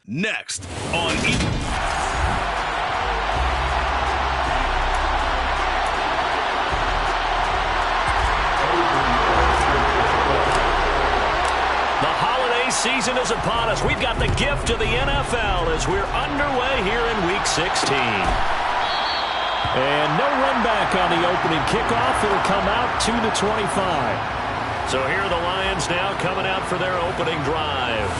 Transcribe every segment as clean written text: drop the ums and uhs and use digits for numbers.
Next on The holiday season is upon us. We've got the gift of the NFL as we're underway here in Week 16. And no run back on the opening kickoff. It'll come out to the 25. So here are the Lions now coming out for their opening drive.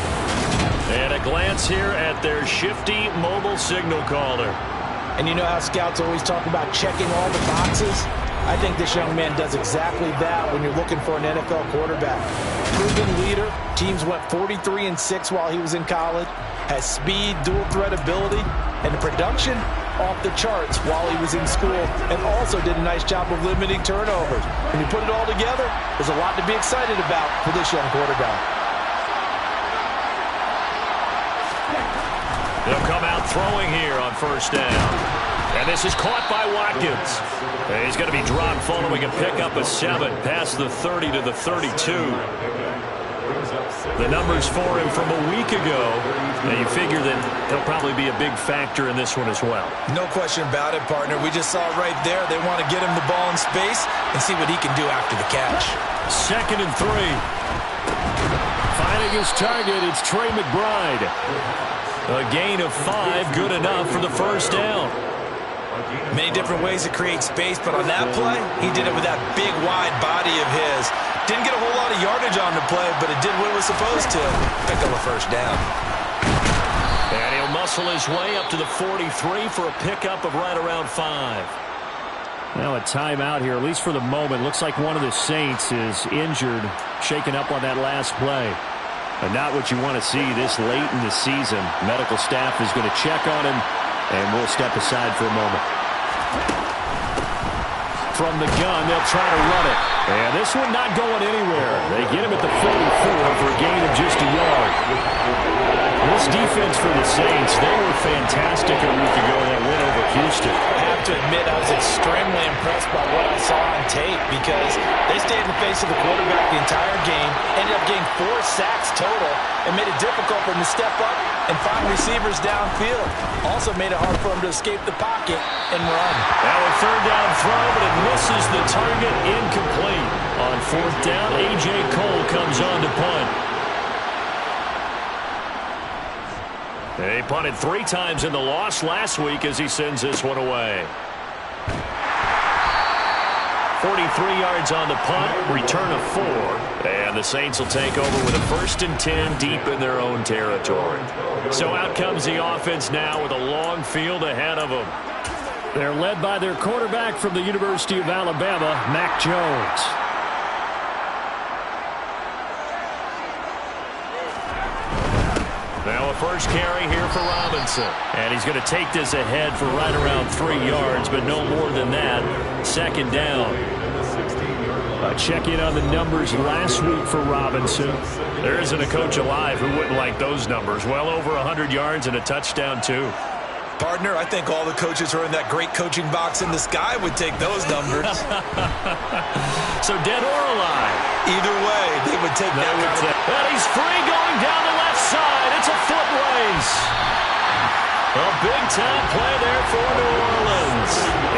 And a glance here at their shifty mobile signal caller. And you know how scouts always talk about checking all the boxes? I think this young man does exactly that when you're looking for an NFL quarterback. Proven leader. Teams went 43-6 while he was in college. Has speed, dual threat ability, and the production off the charts while he was in school, and also did a nice job of limiting turnovers. When you put it all together, there's a lot to be excited about for this young quarterback. They'll come out throwing here on first down. And this is caught by Watkins. He's going to be dropped following a pickup of 7 past the 30 to the 32. The numbers for him from a week ago, and you figure that he'll probably be a big factor in this one as well. No question about it, partner. We just saw it right there. They want to get him the ball in space and see what he can do after the catch. 2nd and 3. Finding his target, it's Trey McBride. A gain of 5, good enough for the first down. Many different ways to create space, but on that play, he did it with that big, wide body of his. Didn't get a whole lot of yardage on the play, but it did what it was supposed to. Pick up a first down. And he'll muscle his way up to the 43 for a pickup of right around 5. Now a timeout here, at least for the moment. Looks like one of the Saints is injured, shaken up on that last play. But not what you want to see this late in the season. Medical staff is going to check on him, and we'll step aside for a moment. From the gun, they'll try to run it. And this one not going anywhere. They get him at the 44 for a gain of just a yard. This defense for the Saints, they were fantastic a week ago in that win over Houston. I have to admit, I was extremely impressed by what I saw on tape because they stayed in the face of the quarterback the entire game, ended up getting 4 sacks total, and made it difficult for him to step up and find receivers downfield. Also made it hard for him to escape the pocket and run. Now a 3rd down throw, but it misses the target, incomplete. On 4th down, A.J. Cole comes on to punt. He punted 3 times in the loss last week as he sends this one away. 43 yards on the punt, return of 4. And the Saints will take over with a 1st and 10 deep in their own territory. So out comes the offense now with a long field ahead of them. They're led by their quarterback from the University of Alabama, Mac Jones. Now a first carry here for Robinson. And he's going to take this ahead for right around 3 yards, but no more than that. 2nd down. Check in on the numbers last week for Robinson. There isn't a coach alive who wouldn't like those numbers. Well over 100 yards and a touchdown, too. Partner, I think all the coaches who are in that great coaching box in the sky would take those numbers. So dead or alive? Either way, they would take that. And he's free going down the left side. It's a foot race. A big-time play there for New Orleans.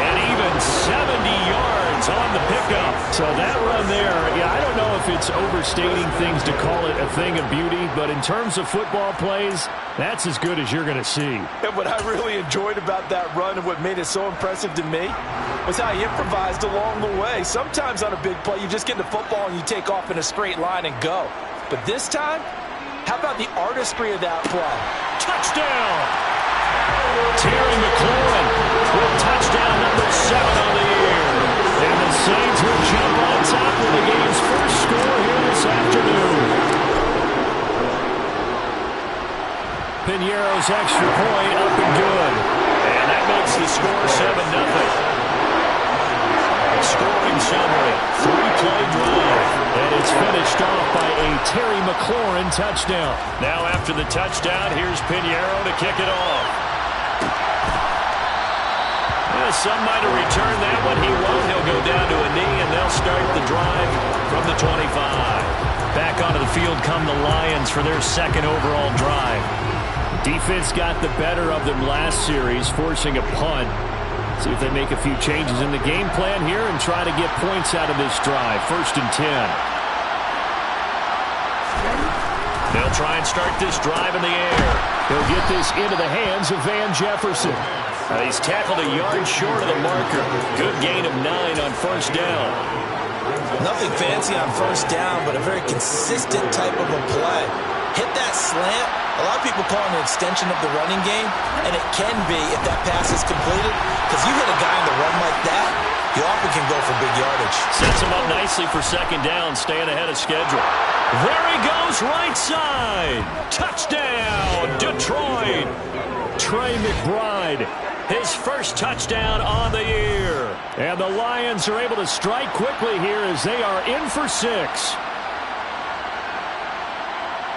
And even 70 yards on the pickup. So that run there, yeah, I don't know if it's overstating things to call it a thing of beauty, but in terms of football plays, that's as good as you're going to see. And what I really enjoyed about that run and what made it so impressive to me was how he improvised along the way. Sometimes on a big play, you just get the football and you take off in a straight line and go. But this time, how about the artistry of that play? Touchdown! Terry McLaurin with touchdown number 7 on the year. And the Saints will jump on top of the game's first score here this afternoon. Piñeiro's extra point up and good. And that makes the score 7-0. Scoring summary, 3-play drive. And it's finished off by a Terry McLaurin touchdown. Now after the touchdown, here's Piñeiro to kick it off. Some might have returned that one. He won't. He'll go down to a knee, and they'll start the drive from the 25. Back onto the field come the Lions for their 2nd overall drive. Defense got the better of them last series, forcing a punt. See if they make a few changes in the game plan here and try to get points out of this drive. 1st and 10. They'll try and start this drive in the air. He'll get this into the hands of Van Jefferson. He's tackled a yard short of the marker. Good gain of 9 on 1st down. Nothing fancy on 1st down, but a very consistent type of a play. Hit that slant. A lot of people call it an extension of the running game, and it can be if that pass is completed, because you hit a guy in the run like that, you often can go for big yardage. Sets him up nicely for 2nd down, staying ahead of schedule. There he goes, right side. Touchdown, Detroit. Trey McBride, his first touchdown on the year. And the Lions are able to strike quickly here as they are in for 6.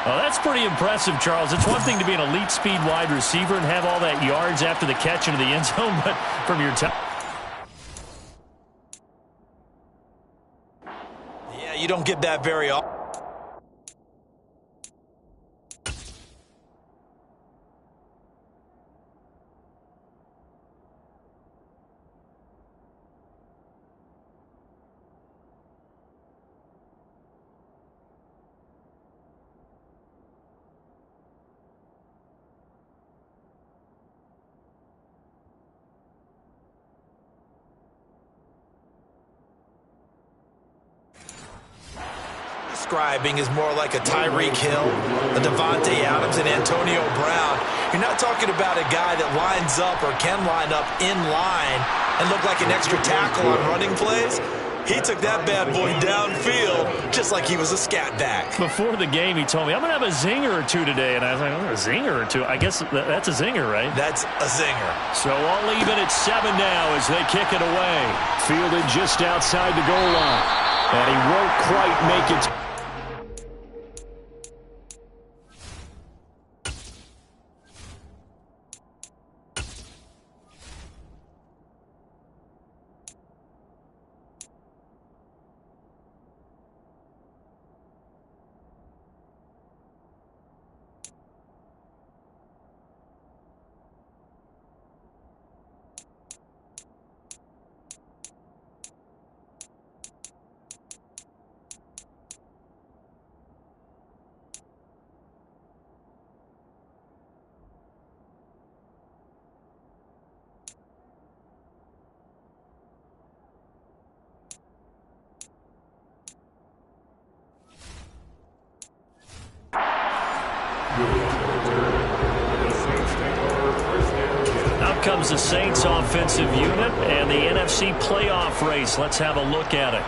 Oh, that's pretty impressive, Charles. It's one thing to be an elite speed wide receiver and have all that yards after the catch into the end zone, but from your time. Yeah, you don't get that very often. Describing is more like a Tyreek Hill, a Devontae Adams, and Antonio Brown. You're not talking about a guy that lines up or can line up in line and look like an extra tackle on running plays. He took that bad boy downfield just like he was a scat back. Before the game, he told me, I'm going to have a zinger or two today. And I was like, oh, a zinger or two? I guess that's a zinger, right? That's a zinger. So all even at 7 now as they kick it away. Fielded just outside the goal line. And he won't quite make it. Out comes the Saints offensive unit and the NFC playoff race. Let's have a look at it.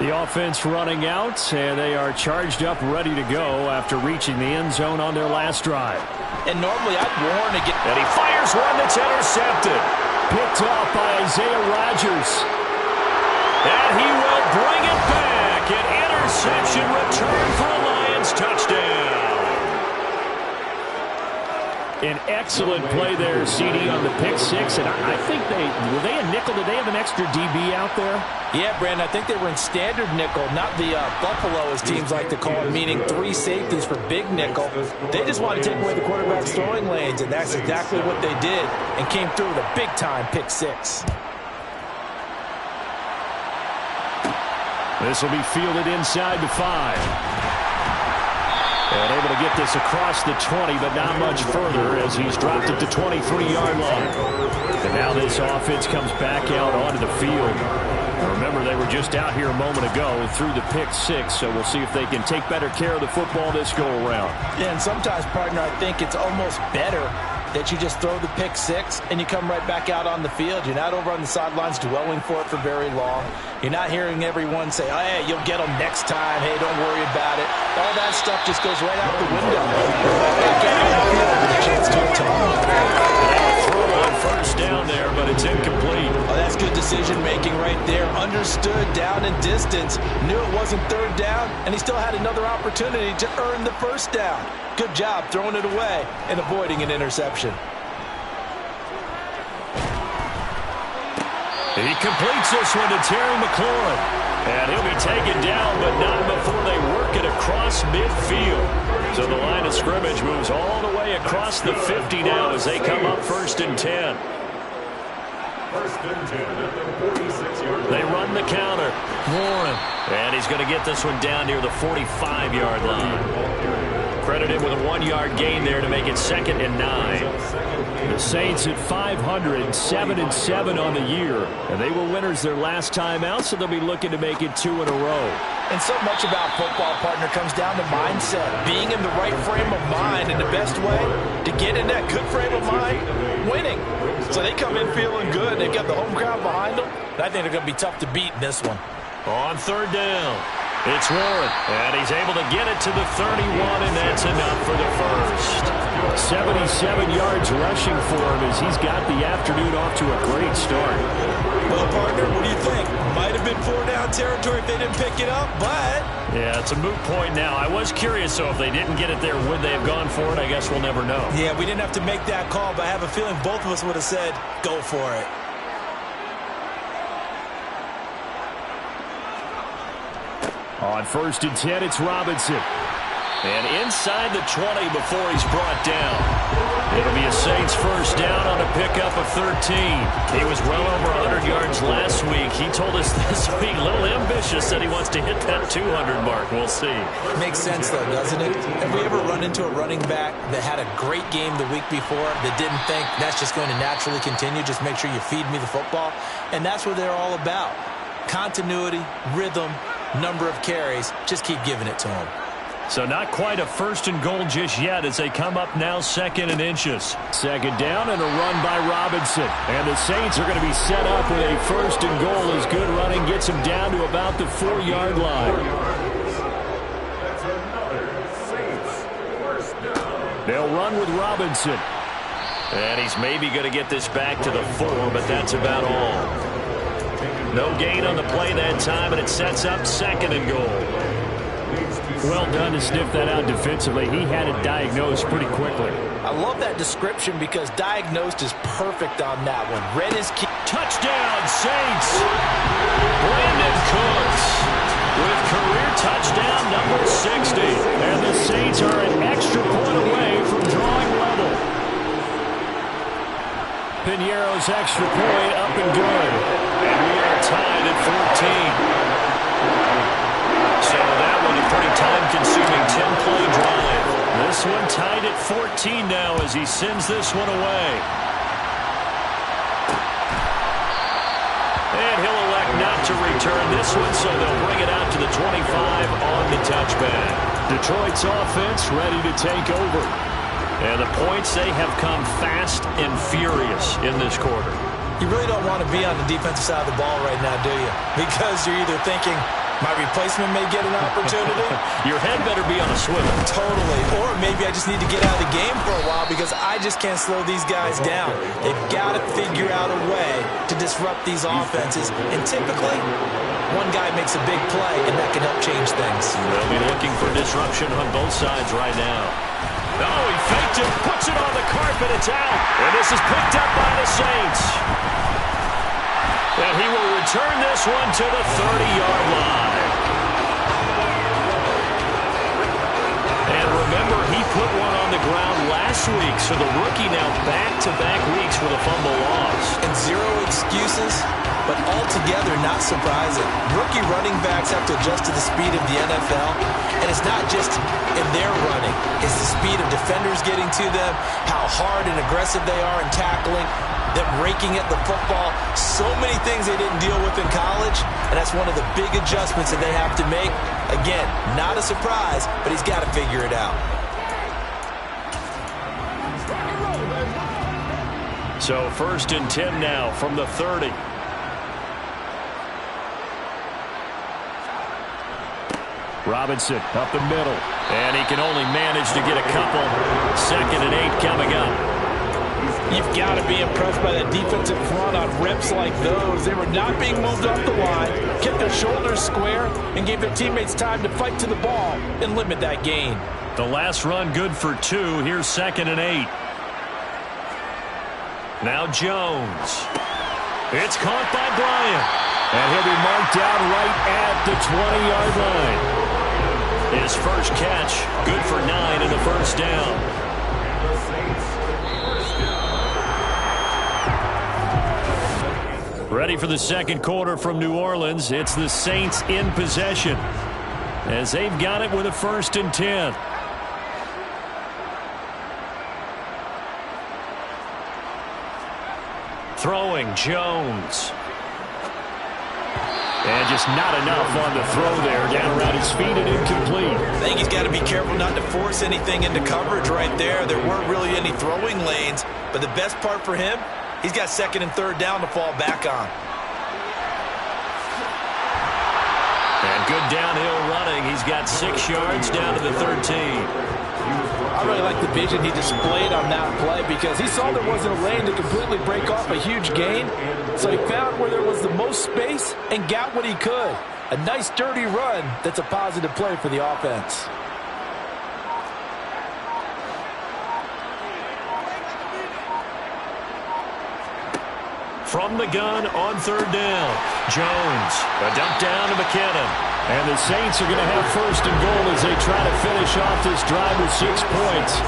The offense running out, and they are charged up, ready to go after reaching the end zone on their last drive. And normally I'd warn again. And he fires one that's intercepted. Picked off by Isaiah Rodgers. And he will bring it back. An interception return for a Lions touchdown. An excellent play there, CD, on the pick 6. And I think were they a nickel? Did they have an extra DB out there? Yeah, Brandon, I think they were in standard nickel, not the Buffalo, as teams like to call it, meaning 3 safeties for big nickel. They just want to take away the quarterback's throwing lanes, and that's exactly what they did, and came through with a big-time pick 6. This will be fielded inside the 5. And able to get this across the 20, but not much further as he's dropped it to 23-yard line. And now this offense comes back out onto the field. Remember, they were just out here a moment ago through the pick 6, so we'll see if they can take better care of the football this go-around. Yeah, and sometimes, partner, I think it's almost better that you just throw the pick 6 and you come right back out on the field. You're not over on the sidelines dwelling for it for very long. You're not hearing everyone say, oh, hey, you'll get them next time. Hey, don't worry about it. All that stuff just goes right out the window. Back out on the field with a chance to atone. Throw on 1st down there, but it's incomplete. Oh, that's good decision-making right there. Understood down and distance. Knew it wasn't 3rd down, and he still had another opportunity to earn the 1st down. Good job throwing it away and avoiding an interception. He completes this one to Terry McLaurin. And he'll be taken down, but not before they work it across midfield. So the line of scrimmage moves all the way across the 50 now as they come up 1st and 10. They run the counter. Warren. And he's going to get this one down near the 45-yard line. Credit him with a 1-yard gain there to make it 2nd and 9. The Saints at 500, 7-7 on the year. And they were winners their last time out, so they'll be looking to make it 2 in a row. And so much about football, partner, comes down to mindset. Being in the right frame of mind, and the best way to get in that good frame of mind, winning. So they come in feeling good. They've got the home crowd behind them. And I think they're going to be tough to beat in this one. On 3rd down, it's Warren. And he's able to get it to the 31, and that's enough for the first. 77 yards rushing for him as he's got the afternoon off to a great start. Well, partner, what do you think? Might have been 4-down territory if they didn't pick it up, but... Yeah, it's a moot point now. I was curious, so if they didn't get it there, would they have gone for it? I guess we'll never know. Yeah, we didn't have to make that call, but I have a feeling both of us would have said, go for it. On 1st and 10, it's Robinson. And inside the 20 before he's brought down. It'll be a Saints first down on a pickup of 13. He was well over 100 yards last week. He told us this week, a little ambitious, that he wants to hit that 200 mark. We'll see. Makes sense, though, doesn't it? Have we ever run into a running back that had a great game the week before that didn't think that's just going to naturally continue? Just make sure you feed me the football. And that's what they're all about. Continuity, rhythm, number of carries. Just keep giving it to them. So not quite a 1st and goal just yet as they come up now 2nd and inches. 2nd down and a run by Robinson. And the Saints are going to be set up with a 1st and goal as good running gets them down to about the 4-yard line. They'll run with Robinson. And he's maybe going to get this back to the 4, but that's about all. No gain on the play that time, and it sets up 2nd and goal. Well done to sniff that out defensively. He had it diagnosed pretty quickly. I love that description because diagnosed is perfect on that one. Read his key. Touchdown, Saints. Brandon Cooks with career touchdown number 60. And the Saints are an extra point away from drawing level. Piñeiro's extra point up and good. And we are tied at 14. So that one a pretty time-consuming 10-play drive. This one tied at 14 now as he sends this one away. And he'll elect not to return this one, so they'll bring it out to the 25 on the touchback. Detroit's offense ready to take over. And the points, they have come fast and furious in this quarter. You really don't want to be on the defensive side of the ball right now, do you? Because you're either thinking, my replacement may get an opportunity. Your head better be on a swivel. Totally. Or maybe I just need to get out of the game for a while because I just can't slow these guys down. They've got to figure out a way to disrupt these offenses. And typically, one guy makes a big play, and that can help change things. They'll be looking for disruption on both sides right now. Oh, he faked it, puts it on the carpet, it's out. And this is picked up by the Saints. And he will return this one to the 30-yard line. And remember, he put one on the ground last week, so the rookie now back-to-back weeks with a fumble lost. And zero excuses, but altogether not surprising. Rookie running backs have to adjust to the speed of the NFL, and it's not just in their running. It's the speed of defenders getting to them, how hard and aggressive they are in tackling, them raking at the football. So many things they didn't deal with in college, and that's one of the big adjustments that they have to make. Again, not a surprise, but he's got to figure it out. So 1st and 10 now from the 30. Robinson up the middle, and he can only manage to get a couple. 2nd and 8 coming up. You've got to be impressed by that defensive front on reps like those. They were not being moved off the line, kept their shoulders square, and gave their teammates time to fight to the ball and limit that gain. The last run good for 2. Here's 2nd and 8. Now Jones. It's caught by Bryant. And he'll be marked down right at the 20-yard line. His first catch, good for 9 in the first down. ready for the second quarter from New Orleans. It's the Saints in possession as they've got it with a 1st and 10. Throwing, Jones. And just not enough on the throw there. Down around his feet and incomplete. I think he's got to be careful not to force anything into coverage right there. There weren't really any throwing lanes. But the best part for him, he's got 2nd and 3rd down to fall back on. And good downhill running. He's got 6 yards down to the 13. I really like the vision he displayed on that play because he saw there wasn't a lane to completely break off a huge gain. So he found where there was the most space and got what he could. A nice, dirty run that's a positive play for the offense. From the gun on 3rd down. Jones, a dump down to McKinnon. And the Saints are going to have 1st and goal as they try to finish off this drive with 6 points.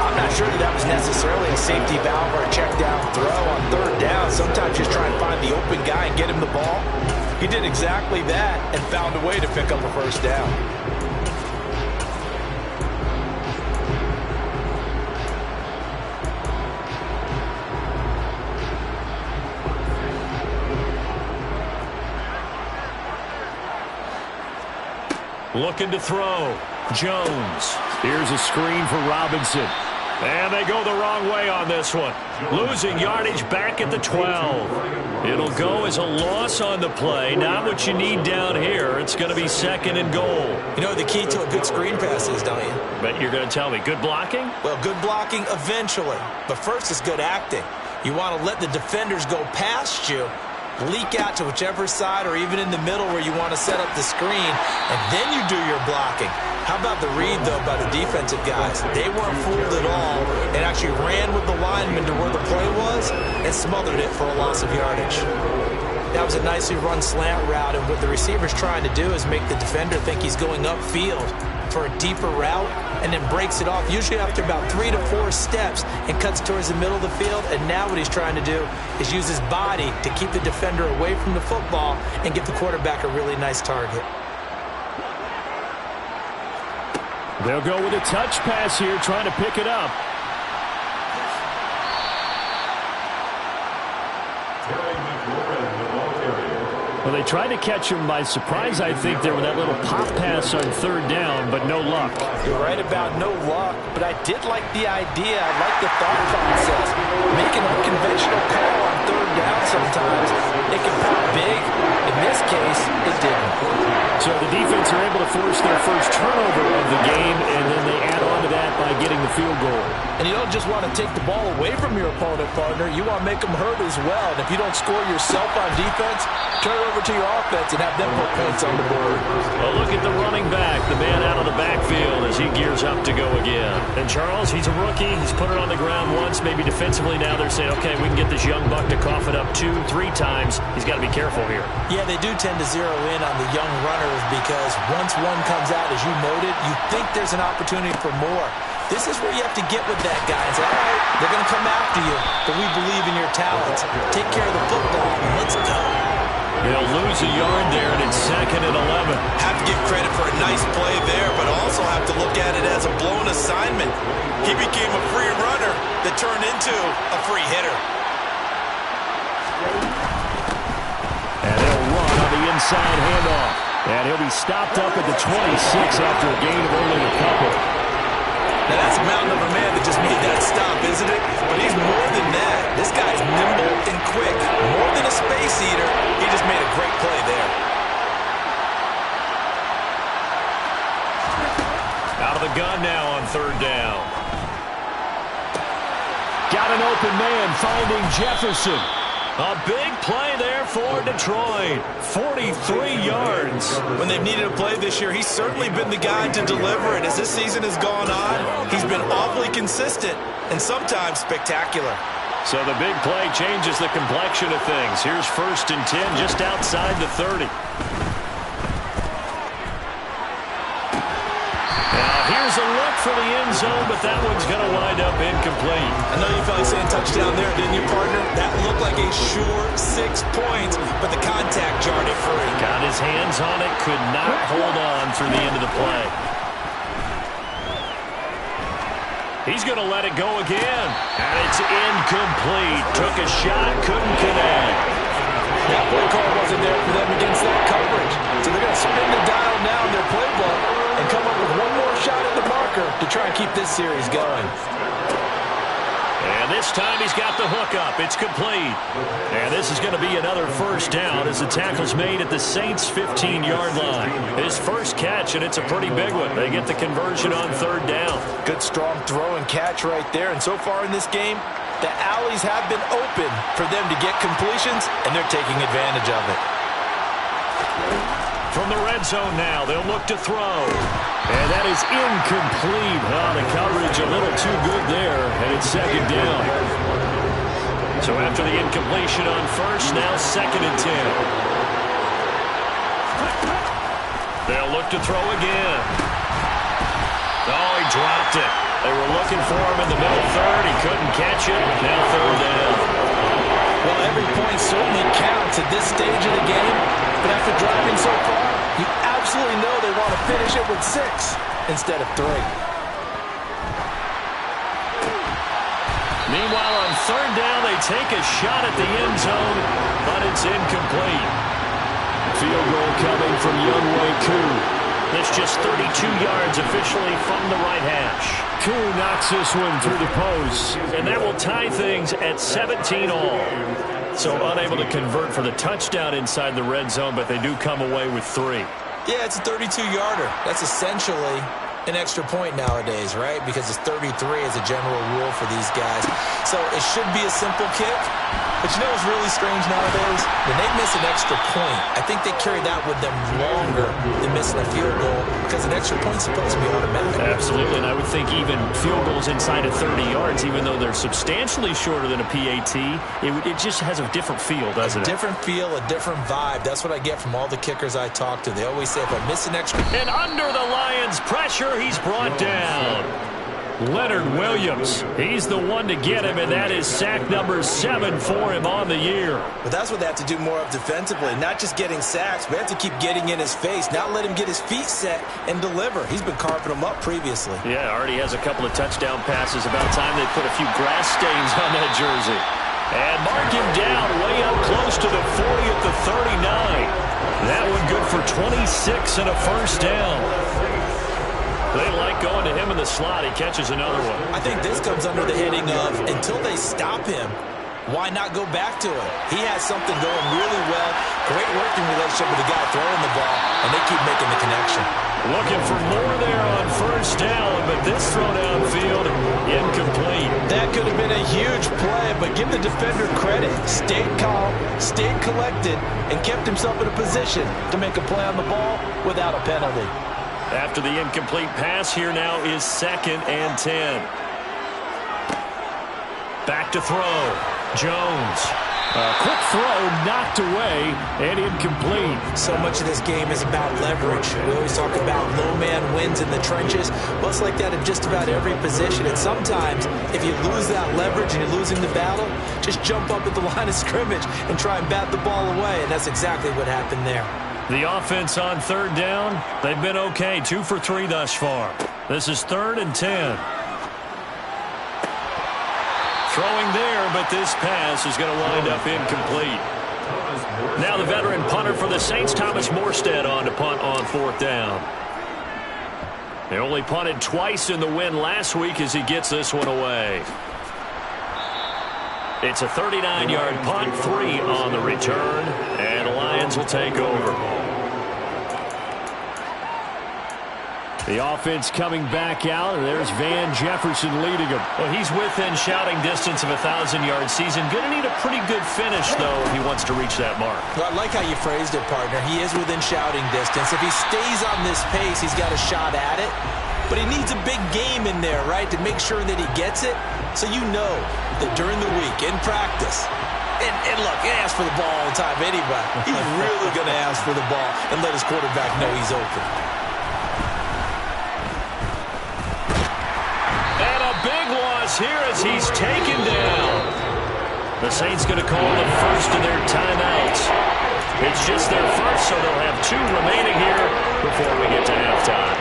I'm not sure that was necessarily a safety valve or a check down throw on 3rd down. Sometimes just try and find the open guy and get him the ball. He did exactly that and found a way to pick up a 1st down. Looking to throw. Jones. Here's a screen for Robinson. And they go the wrong way on this one. Losing yardage back at the 12. It'll go as a loss on the play. Not what you need down here. It's going to be 2nd and goal. You know what the key to a good screen pass is, don't you? But you're going to tell me, good blocking? Well, good blocking eventually. But first is good acting. You want to let the defenders go past you, leak out to whichever side or even in the middle where you want to set up the screen, and then you do your blocking. How about the read, though, by the defensive guys? They weren't fooled at all and actually ran with the lineman to where the play was and smothered it for a loss of yardage. That was a nicely run slant route, and what the receiver's trying to do is make the defender think he's going upfield for a deeper route and then breaks it off, usually after about 3 to 4 steps, and cuts towards the middle of the field. And now what he's trying to do is use his body to keep the defender away from the football and get the quarterback a really nice target. They'll go with a touch pass here, trying to pick it up. Well, they tried to catch him by surprise, I think, there with that little pop pass on 3rd down, but no luck. You're right about no luck, but I did like the idea. I like the thought process. Make an unconventional call on 3rd down sometimes. It can pop big. In this case, it didn't. So the defense are able to force their first turnover of the game, and then they add on to that by getting the field goal. And you don't just want to take the ball away from your opponent, partner. You want to make them hurt as well. And if you don't score yourself on defense, turn it over to your offense and have them put points on the board. Well, look at the running back, the man out of the backfield as he gears up to go again. And Charles, he's a rookie. He's put it on the ground once, maybe defensively. Now they're saying, okay, we can get this young buck to cough it up 2, 3 times. He's got to be careful here. Yeah, they do tend to zero in on the young runners because once one comes out, as you noted, you think there's an opportunity for more. This is where you have to get with that guy and say, all right, they're going to come after you, but we believe in your talents. Take care of the football, and let's go. They'll lose a yard there, and it's 2nd and 11. Have to give credit for a nice play there, but also have to look at it as a blown assignment. He became a free runner that turned into a free hitter. And they'll run on the inside handoff. And he'll be stopped up at the 26 after a gain of only a couple. Now that's a mountain of a man that just made that stop, isn't it? But he's more than that. This guy's nimble and quick. More than a space eater, he just made a great play there. Out of the gun now on 3rd down. Got an open man finding Jefferson. A big play there for Detroit. 43 yards. When they've needed a play this year, he's certainly been the guy to deliver it. As this season has gone on, he's been awfully consistent and sometimes spectacular. So the big play changes the complexion of things. Here's 1st and 10 just outside the 30. Now here's a look for the end zone, but that one's going to wind up incomplete. I know you felt like saying touchdown touchdown there, didn't you, partner? That looked like a sure 6 points, but the contact jarred it free. Got his hands on it, could not hold on through the end of the play. He's going to let it go again. And it's incomplete. Took a shot, couldn't connect. That play call wasn't there for them against that coverage. So they're going to spin the dial now in their playbook and come up with one more shot at the marker to try and keep this series going. And this time he's got the hook up. It's complete. And this is going to be another first down as the tackle's made at the Saints' 15-yard line. His first catch, and it's a pretty big one. They get the conversion on third down. Good strong throw and catch right there. And so far in this game, the alleys have been open for them to get completions, and they're taking advantage of it. From the red zone now, they'll look to throw. And that is incomplete. Oh, the coverage a little too good there, and it's second down. So after the incompletion on first, now second and 10. They'll look to throw again. Oh, he dropped it. They were looking for him in the middle third. He couldn't catch it. Now third down. Well, every point certainly counts at this stage of the game. But after driving so far, you absolutely know they want to finish it with 6 instead of 3. Meanwhile, on third down, they take a shot at the end zone, but it's incomplete. Field goal coming from Younghoe Koo. That's just 32 yards officially from the right hash. Koo knocks this one through the post, and that will tie things at 17 all. So unable to convert for the touchdown inside the red zone, but they do come away with 3. Yeah, it's a 32-yarder. That's essentially an extra point nowadays, right? Because it's 33 as a general rule for these guys. So it should be a simple kick. But you know what's really strange nowadays? When they miss an extra point, I think they carry that with them longer than missing a field goal because an extra point's supposed to be automatic. Absolutely, and I would think even field goals inside of 30 yards, even though they're substantially shorter than a PAT, it just has a different feel, doesn't it? A different feel, a different vibe. That's what I get from all the kickers I talk to. They always say if I miss an extra... And under the Lions' pressure, he's brought down. Leonard Williams, he's the one to get him, and that is sack number 7 for him on the year. But that's what they have to do more of defensively, not just getting sacks. We have to keep getting in his face, not let him get his feet set and deliver. He's been carving them up previously. Yeah, already has a couple of touchdown passes. About time they put a few grass stains on that jersey. And mark him down way up close to the 40 at the 39. That one good for 26 and a first down. They like going to him in the slot. He catches another one. I think this comes under the heading of until they stop him, why not go back to him? He has something going really well. Great working relationship with the guy throwing the ball, and they keep making the connection. Looking for more there on first down, but this throw downfield, incomplete. That could have been a huge play, but give the defender credit. Stayed calm, stayed collected, and kept himself in a position to make a play on the ball without a penalty. After the incomplete pass, here now is second and 10. Back to throw. Jones. A quick throw knocked away and incomplete. So much of this game is about leverage. We always talk about low man wins in the trenches. Well, it's like that in just about every position. And sometimes, if you lose that leverage and you're losing the battle, just jump up at the line of scrimmage and try and bat the ball away. And that's exactly what happened there. The offense on third down, they've been okay. 2 for 3 thus far. This is third and 10. Throwing there, but this pass is going to wind up incomplete. Now the veteran punter for the Saints, Thomas Morstead, on to punt on fourth down. They only punted twice in the win last week as he gets this one away. It's a 39-yard punt, 3 on the return, and the Lions will take over. The offense coming back out, and there's Van Jefferson leading them. Well, he's within shouting distance of a 1,000-yard season. Going to need a pretty good finish, though, if he wants to reach that mark. Well, I like how you phrased it, partner. He is within shouting distance. If he stays on this pace, he's got a shot at it. But he needs a big game in there, right, to make sure that he gets it. So you know that during the week, in practice, and look, he asks for the ball all the time anyway. He's really going to ask for the ball and let his quarterback know he's open. And a big loss here as he's taken down. The Saints going to call the first of their timeouts. It's just their first, so they'll have 2 remaining here before we get to halftime.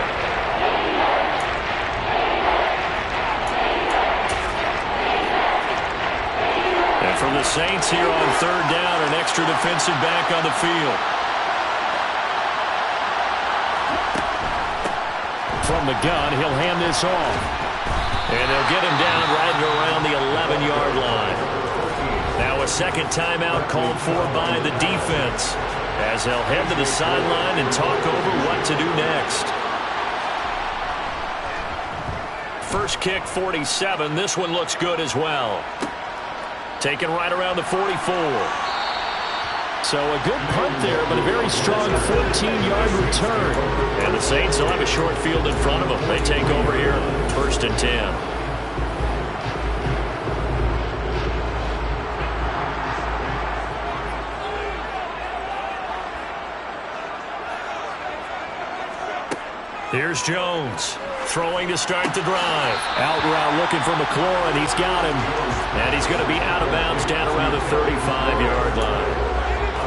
And from the Saints here on 3rd down, an extra defensive back on the field. From the gun, he'll hand this off. And they'll get him down right around the 11-yard line. Now a second timeout called for by the defense, as they'll head to the sideline and talk over what to do next. First kick, 47. This one looks good as well. Taken right around the 44. So a good punt there, but a very strong 14-yard return. And the Saints will have a short field in front of them. They take over here, 1st and 10. Here's Jones, throwing to start the drive. Out route looking for McLaurin. He's got him. And he's going to be out of bounds down around the 35-yard line.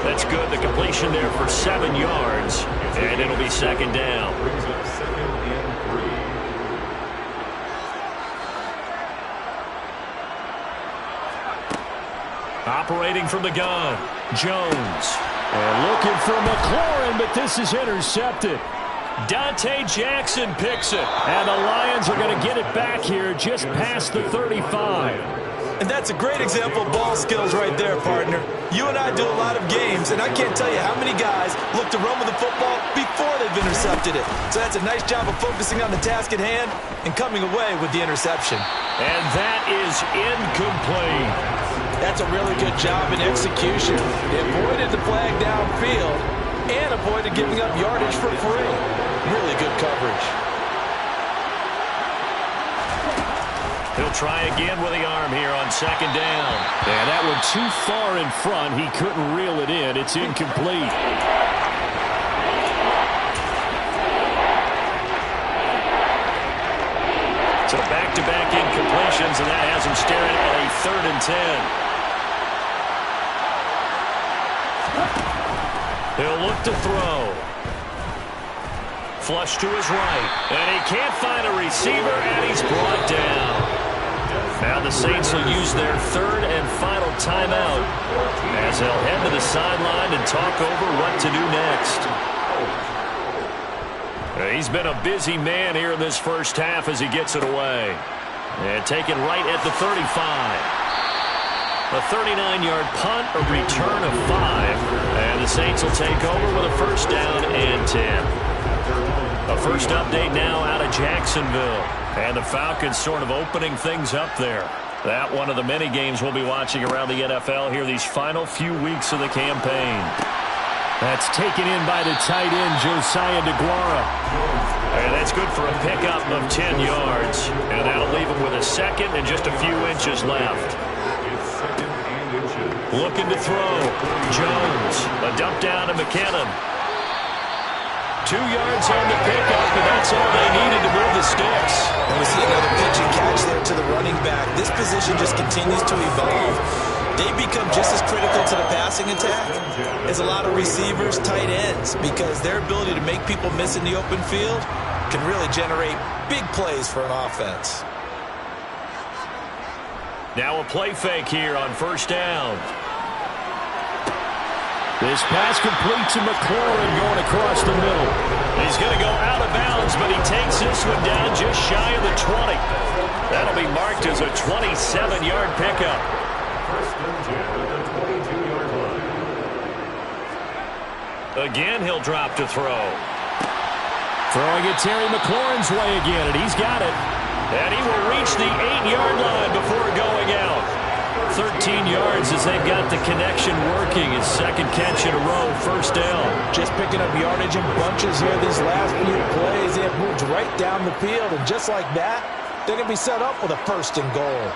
That's good. The completion there for 7 yards. And it'll be 2nd down. Operating from the gun, Jones. And looking for McLaurin, but this is intercepted. Dante Jackson picks it. And the Lions are going to get it back here just past the 35. And that's a great example of ball skills right there, partner. You and I do a lot of games, and I can't tell you how many guys look to run with the football before they've intercepted it. So that's a nice job of focusing on the task at hand and coming away with the interception. And that is incomplete. That's a really good job in execution. They avoided the flag downfield and avoided giving up yardage for free. Really good coverage. He'll try again with the arm here on 2nd down. And that one too far in front. He couldn't reel it in. It's incomplete. So back-to-back incompletions, and that has him staring at a 3rd and 10. He'll look to throw. Flush to his right. And he can't find a receiver, and he's brought down. Now the Saints will use their 3rd and final timeout as they'll head to the sideline and talk over what to do next. He's been a busy man here in this first half as he gets it away. And taken right at the 35. A 39-yard punt, a return of 5. And the Saints will take over with a 1st down and 10. A first update now out of Jacksonville. And the Falcons sort of opening things up there. That one of the many games we'll be watching around the NFL here these final few weeks of the campaign. That's taken in by the tight end, Josiah DeGuara. And that's good for a pickup of 10 yards. And that'll leave him with a 2nd and just a few inches left. Looking to throw. Jones. A dump down to McKinnon. 2 yards on the pickup, and that's all they needed to move the sticks. And we see another pitch and catch there to the running back. This position just continues to evolve. They become just as critical to the passing attack as a lot of receivers, tight ends, because their ability to make people miss in the open field can really generate big plays for an offense. Now a play fake here on 1st down. This pass complete to McLaurin going across the middle. He's going to go out of bounds, but he takes this one down just shy of the 20. That'll be marked as a 27-yard pickup. Again, he'll drop to throw. Throwing it Terry McLaurin's way again, and he's got it. And he will reach the 8-yard line before going out. 13 yards as they've got the connection working. His 2nd catch in a row, 1st down. Just picking up yardage in bunches here these last few plays. They have moved right down the field, and just like that, they're going to be set up with a 1st and goal.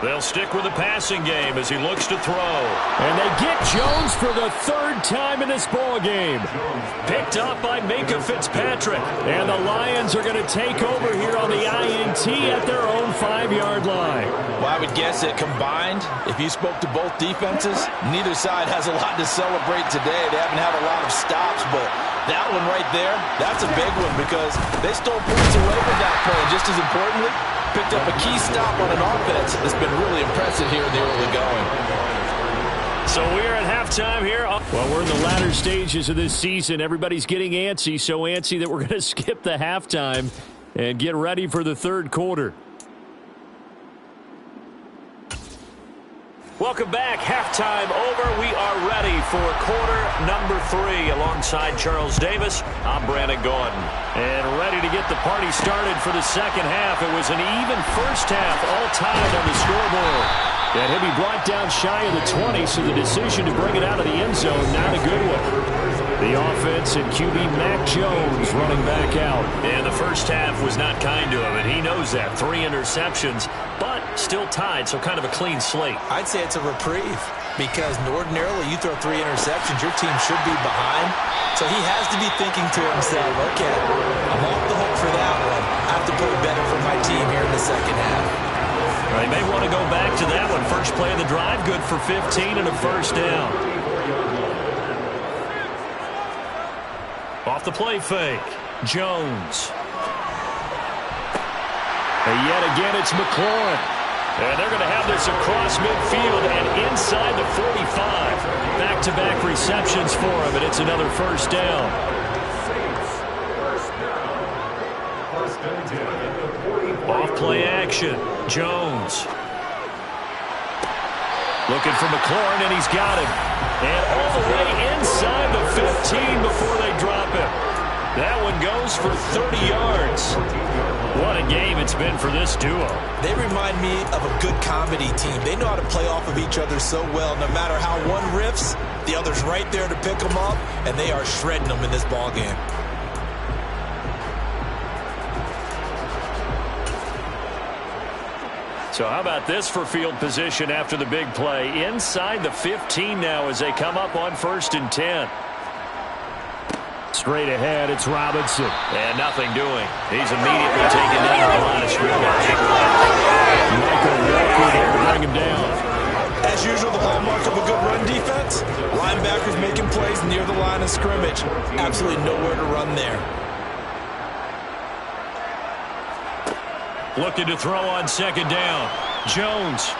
They'll stick with the passing game as he looks to throw. And they get Jones for the third time in this ball game. Picked up by Micah Fitzpatrick. And the Lions are going to take over here on the INT at their own 5-yard line. Well, I would guess that combined, if you spoke to both defenses, neither side has a lot to celebrate today. They haven't had a lot of stops, but that one right there, that's a big one because they stole points away from that play. And just as importantly, picked up a key stop on an offense that's been really impressive here in the early going. So we're at halftime here. Well, we're in the latter stages of this season. Everybody's getting antsy, so antsy that we're going to skip the halftime and get ready for the third quarter. Welcome back. Halftime over. We are ready for quarter number 3. Alongside Charles Davis, I'm Brandon Gordon. And ready to get the party started for the second half. It was an even first half, all tied on the scoreboard. And he'll be brought down shy of the 20, so the decision to bring it out of the end zone, not a good one. The offense and QB Mac Jones running back out. And the first half was not kind to him, and he knows that. 3 interceptions, but still tied, so kind of a clean slate. I'd say it's a reprieve because ordinarily you throw 3 interceptions, your team should be behind. So he has to be thinking to himself, okay, I'm off the hook for that one. I have to play better for my team here in the second half. They may want to go back to that one. First play of the drive, good for 15 and a first down. Off the play fake, Jones. And yet again, it's McLaurin. And they're going to have this across midfield and inside the 45. Back-to-back receptions for him, and it's another first down. Off play action, Jones. Looking for McLaurin, and he's got him. And all the way inside the 15 before they drop him. That one goes for 30 yards. What a game it's been for this duo. They remind me of a good comedy team. They know how to play off of each other so well. No matter how one riffs, the other's right there to pick them up, and they are shredding them in this ball game. So how about this for field position after the big play? Inside the 15 now as they come up on 1st and 10. Straight ahead, it's Robinson. And nothing doing. He's immediately taken down at the line of scrimmage. Michael Walker there to bring him down. As usual, the hallmark of a good run defense, linebackers making plays near the line of scrimmage. Absolutely nowhere to run there. Looking to throw on 2nd down. Jones.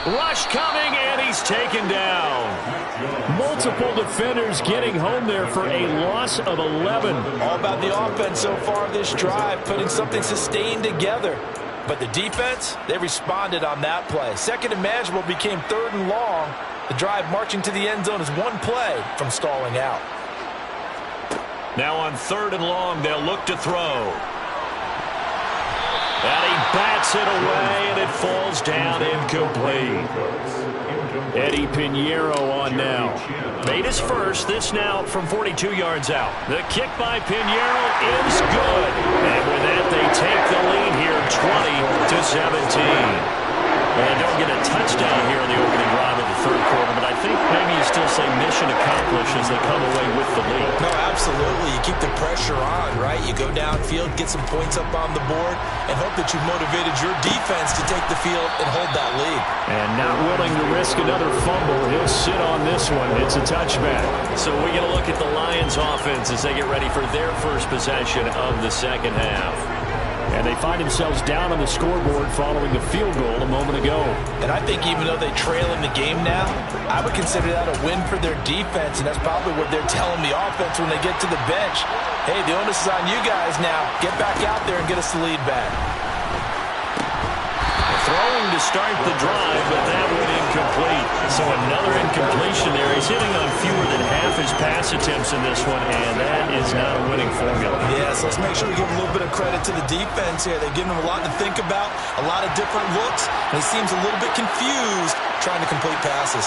Rush coming, and he's taken down. Multiple defenders getting home there for a loss of 11. All about the offense so far this drive, putting something sustained together. But the defense, they responded on that play. 2nd and manageable became 3rd and long. The drive marching to the end zone is one play from stalling out. Now on 3rd and long, they'll look to throw. And he bats it away, and it falls down incomplete. Eddie Pinheiro on now. Made his first, this now from 42 yards out. The kick by Pinheiro is good. And with that, they take the lead here 20-17. And don't get a touchdown here in the opening drive of the 3rd quarter, but I think maybe you still say mission accomplished as they come away with the lead. No, absolutely. You keep the pressure on, right? You go downfield, get some points up on the board, and hope that you've motivated your defense to take the field and hold that lead. And not willing to risk another fumble. He'll sit on this one. It's a touchback. So we get a look at the Lions offense as they get ready for their first possession of the second half. And they find themselves down on the scoreboard following the field goal a moment ago. And I think even though they trail in the game now, I would consider that a win for their defense, and that's probably what they're telling the offense when they get to the bench. Hey, the onus is on you guys now. Get back out there and get us the lead back. Throwing to start the drive, but that went incomplete. So another incompletion there. He's hitting on fewer than half his pass attempts in this one, and that is not a winning formula. Yeah, so let's make sure we give a little bit of credit to the defense here. They're giving him a lot to think about, a lot of different looks, and he seems a little bit confused trying to complete passes.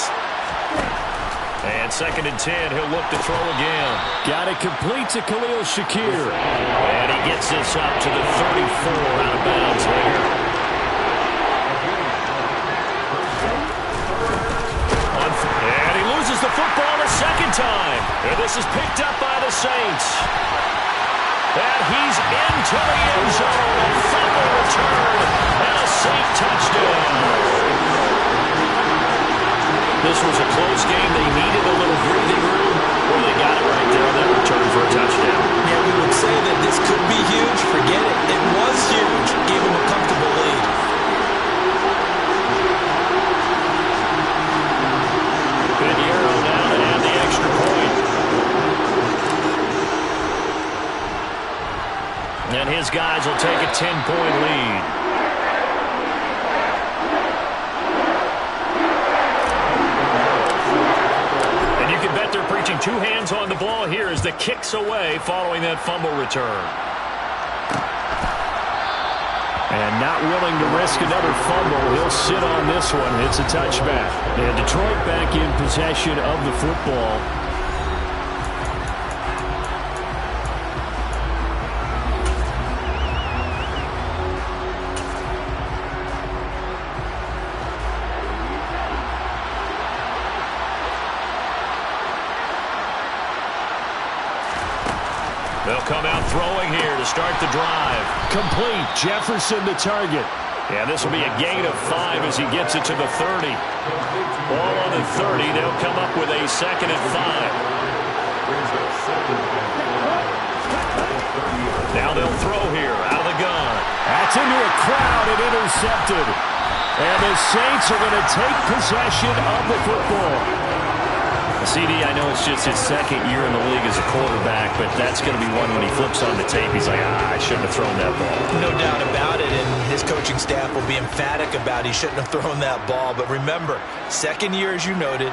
And 2nd and 10, he'll look to throw again. Got it complete to Khalil Shakir. And he gets this up to the 34 out of bounds there. And this is picked up by the Saints. And he's into the end zone. A fumble return. And a Saint touchdown. This was a close game. They needed a little breathing room. Well, they got it right there on that return for a touchdown. Yeah, we would say that this could be huge. Forget it. It was huge. Gave him a comfortable lead. Pinheiro now to add the extra point. And his guys will take a 10-point lead. And you can bet they're preaching two hands on the ball here as the kick's away following that fumble return. And not willing to risk another fumble. He'll sit on this one. It's a touchback. And Detroit back in possession of the football. They'll come out throwing here to start the drive. Complete. Jefferson the target. Yeah, this will be a gain of 5 as he gets it to the 30. Ball on the 30. They'll come up with a 2nd and 5. Now they'll throw here out of the gun. That's into a crowd and intercepted. And the Saints are going to take possession of the football. CD, I know it's just his 2nd year in the league as a quarterback, but that's going to be one when he flips on the tape. He's like, I shouldn't have thrown that ball. No doubt about it, and his coaching staff will be emphatic about he shouldn't have thrown that ball. But remember, 2nd year, as you noted,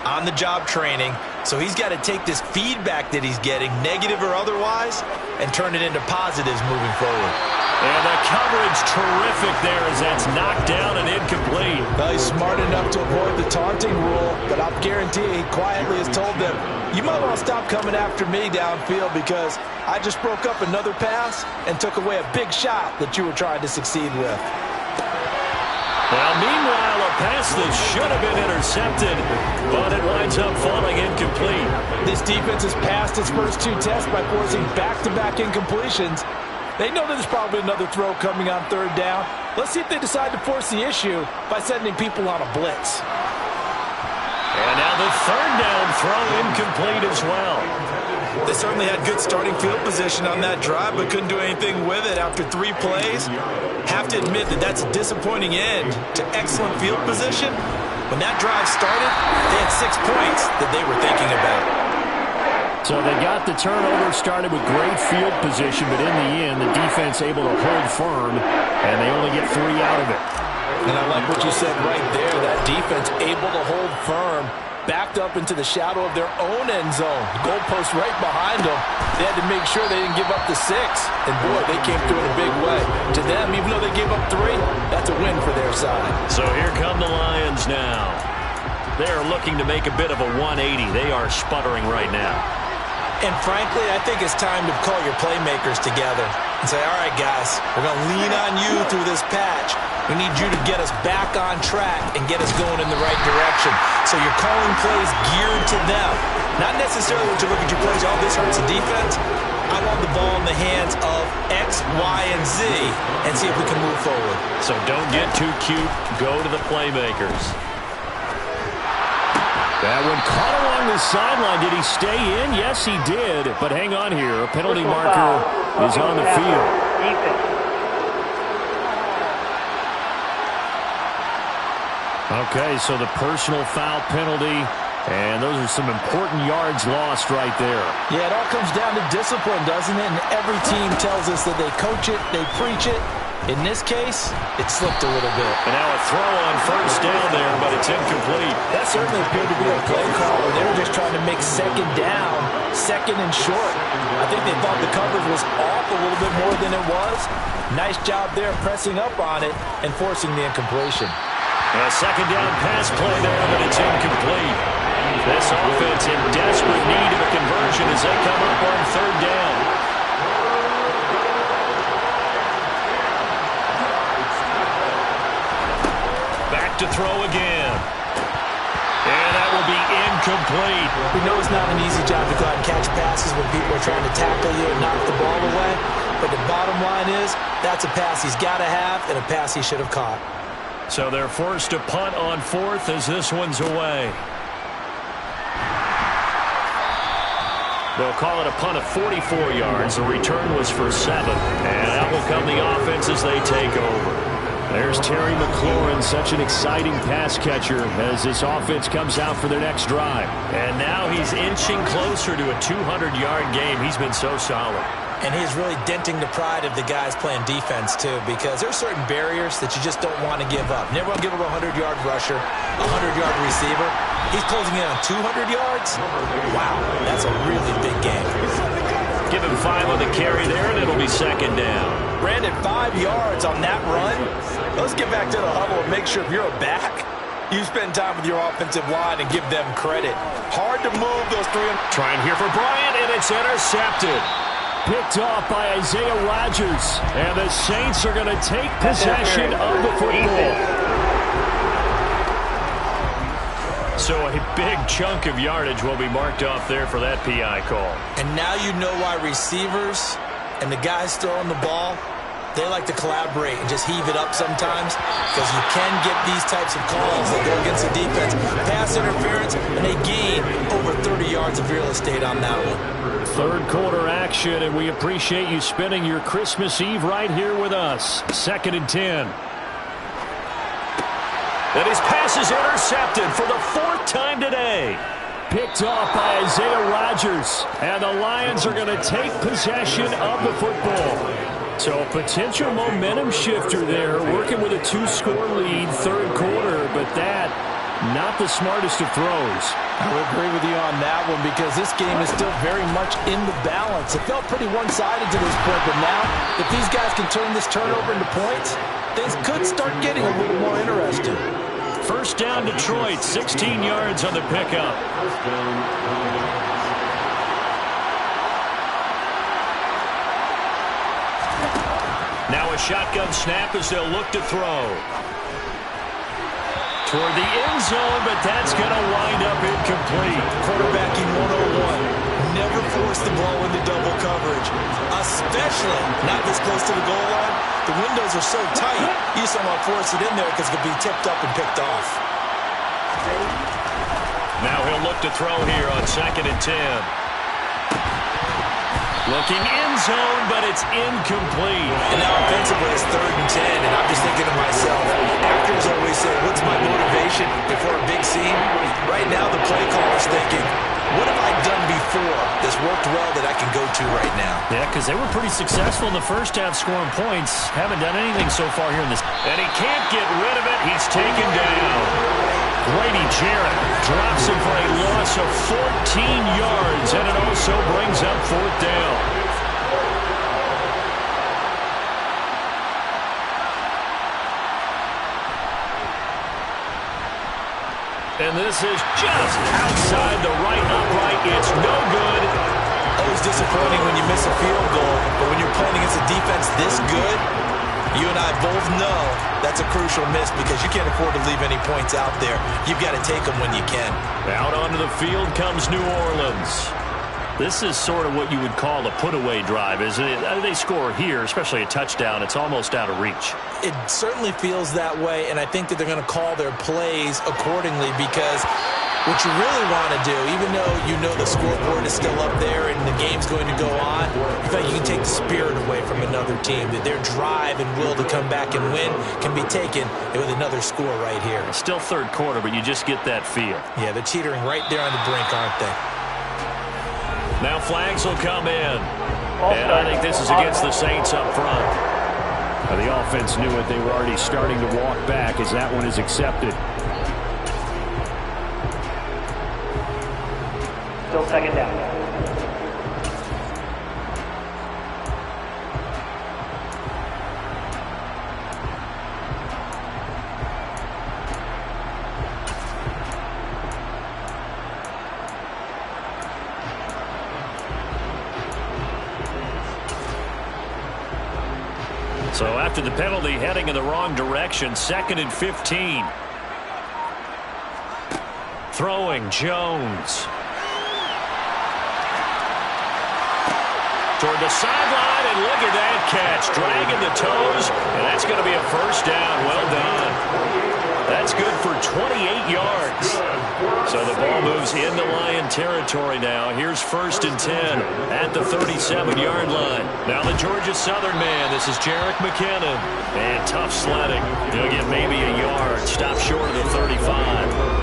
on-the-job training, so he's got to take this feedback that he's getting, negative or otherwise, and turn it into positives moving forward. And the coverage terrific there as that's knocked down and incomplete. Well, he's smart enough to avoid the taunting rule, but I'll guarantee he quietly has told them, you might want to stop coming after me downfield because I just broke up another pass and took away a big shot that you were trying to succeed with. Well, meanwhile, a pass that should have been intercepted, but it winds up falling incomplete. This defense has passed its first 2 tests by forcing back-to-back incompletions. They know that there's probably another throw coming on 3rd down. Let's see if they decide to force the issue by sending people on a blitz. And now the 3rd down throw incomplete as well. They certainly had good starting field position on that drive, but couldn't do anything with it after 3 plays. Have to admit that that's a disappointing end to excellent field position. When that drive started, they had 6 points that they were thinking about. So they got the turnover started with great field position, but in the end, the defense able to hold firm, and they only get 3 out of it. And I like what you said right there, that defense able to hold firm, backed up into the shadow of their own end zone. The goalpost right behind them. They had to make sure they didn't give up the 6. And boy, they came through in a big way. To them, even though they gave up 3, that's a win for their side. So here come the Lions now. They're looking to make a bit of a 180. They are sputtering right now. And frankly, I think it's time to call your playmakers together and say, all right, guys, we're going to lean on you through this patch. We need you to get us back on track and get us going in the right direction. So you're calling plays geared to them. Not necessarily when you look at your plays, oh, this hurts the defense. I want the ball in the hands of X, Y, and Z and see if we can move forward. So don't get too cute. Go to the playmakers. That one caught along the sideline. Did he stay in? Yes, he did. But hang on here. A penalty marker is on the field. Okay, so the personal foul penalty. And those are some important yards lost right there. Yeah, it all comes down to discipline, doesn't it? And every team tells us that they coach it, they preach it. In this case, it slipped a little bit. And now a throw on 1st down there, but it's incomplete. That certainly appeared to be a play call where they were just trying to make 2nd down, 2nd and short. I think they thought the coverage was off a little bit more than it was. Nice job there pressing up on it and forcing the incompletion. A 2nd down pass play there, but it's incomplete. This offense in desperate need of a conversion as they come up on 3rd down. Back to throw again. And that will be incomplete. We know it's not an easy job to go out and catch passes when people are trying to tackle you and knock the ball away. But the bottom line is, that's a pass he's got to have and a pass he should have caught. So they're forced to punt on 4th as this one's away. They'll call it a punt of 44 yards. The return was for 7. And out will come the offense as they take over. There's Terry McLaurin, such an exciting pass catcher as this offense comes out for their next drive. And now he's inching closer to a 200-yard game. He's been so solid. And he's really denting the pride of the guys playing defense, too, because there's certain barriers that you just don't want to give up. Never want to give up a 100-yard rusher, a 100-yard receiver. He's closing in on 200 yards. Wow, that's a really big game. Give him 5 on the carry there, and it'll be 2nd down. Brandon, 5 yards on that run. Let's get back to the huddle and make sure if you're a back, you spend time with your offensive line and give them credit. Hard to move those 3. Trying here for Bryant, and it's intercepted. Picked off by Isaiah Rodgers. And the Saints are going to take possession of the football. So a big chunk of yardage will be marked off there for that PI call. And now you know why receivers and the guys throwing the ball, they like to collaborate and just heave it up sometimes, because you can get these types of calls that go against the defense. Pass interference, and they gain over 30 yards of real estate on that one. 3rd quarter action, and we appreciate you spending your Christmas Eve right here with us. 2nd and 10. And his pass is intercepted for the 4th time today. Picked off by Isaiah Rodgers. And the Lions are going to take possession of the football. So a potential momentum shifter there, working with a 2-score lead, 3rd quarter, but that, not the smartest of throws. I would agree with you on that one, because this game is still very much in the balance. It felt pretty one-sided to this point, but now, if these guys can turn this turnover into points, things could start getting a little more interesting. 1st down Detroit, 16 yards on the pickup. Now a shotgun snap as they'll look to throw. Toward the end zone, but that's going to wind up incomplete. Quarterbacking 101. Never force the ball into double coverage, especially not this close to the goal line. The windows are so tight, you just don't want to force it in there because it could be tipped up and picked off. Now he'll look to throw here on 2nd and 10. Looking end zone, but it's incomplete. And now offensively it's 3rd and 10, and I'm just thinking to myself, actors always say, what's my motivation before a big scene? Right now the play caller's thinking, what have I done before that's worked well that I can go to right now? Yeah, because they were pretty successful in the first half scoring points. Haven't done anything so far here in this. And he can't get rid of it. He's taken down. Grady Jarrett drops him for a loss of 14 yards, and it also brings up 4th down. And this is just outside the right upright. It's no good. Always disappointing when you miss a field goal, but when you're playing against a defense this good, you and I both know that's a crucial miss, because you can't afford to leave any points out there. You've got to take them when you can. Out onto the field comes New Orleans. This is sort of what you would call a put-away drive, isn't it? They score here, especially a touchdown. It's almost out of reach. It certainly feels that way, and I think that they're going to call their plays accordingly, because what you really want to do, even though you know the scoreboard is still up there and the game's going to go on, in fact, you can take the spirit away from another team, that their drive and will to come back and win can be taken with another score right here. It's still 3rd quarter, but you just get that feel. Yeah, they're teetering right there on the brink, aren't they? Now flags will come in. And I think this is against the Saints up front. The offense knew it. They were already starting to walk back as that one is accepted. Still 2nd down. So after the penalty, heading in the wrong direction, 2nd and 15. Throwing, Jones. Toward the sideline, and look at that catch. Dragging the toes, and that's going to be a first down. Well done. That's good for 28 yards. So the ball moves into Lion territory now. Here's 1st and 10 at the 37-yard line. Now the Georgia Southern man. This is Jerick McKinnon. And tough sledding. He'll get maybe a yard. Stop short of the 35.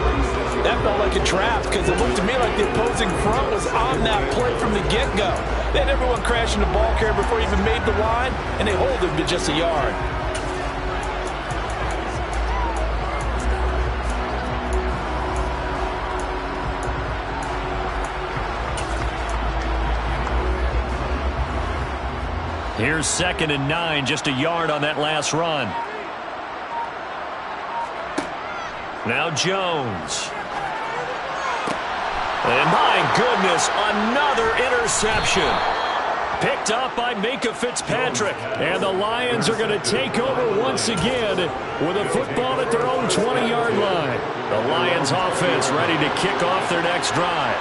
That felt like a trap because it looked to me like the opposing front was on that play from the get-go. They had everyone crashing the ball carrier before he even made the line, and they hold him to just a yard. Here's 2nd and 9, just a yard on that last run. Now Jones. And my goodness, another interception. Picked up by Minkah Fitzpatrick. And the Lions are going to take over once again with a football at their own 20-yard line. The Lions offense ready to kick off their next drive.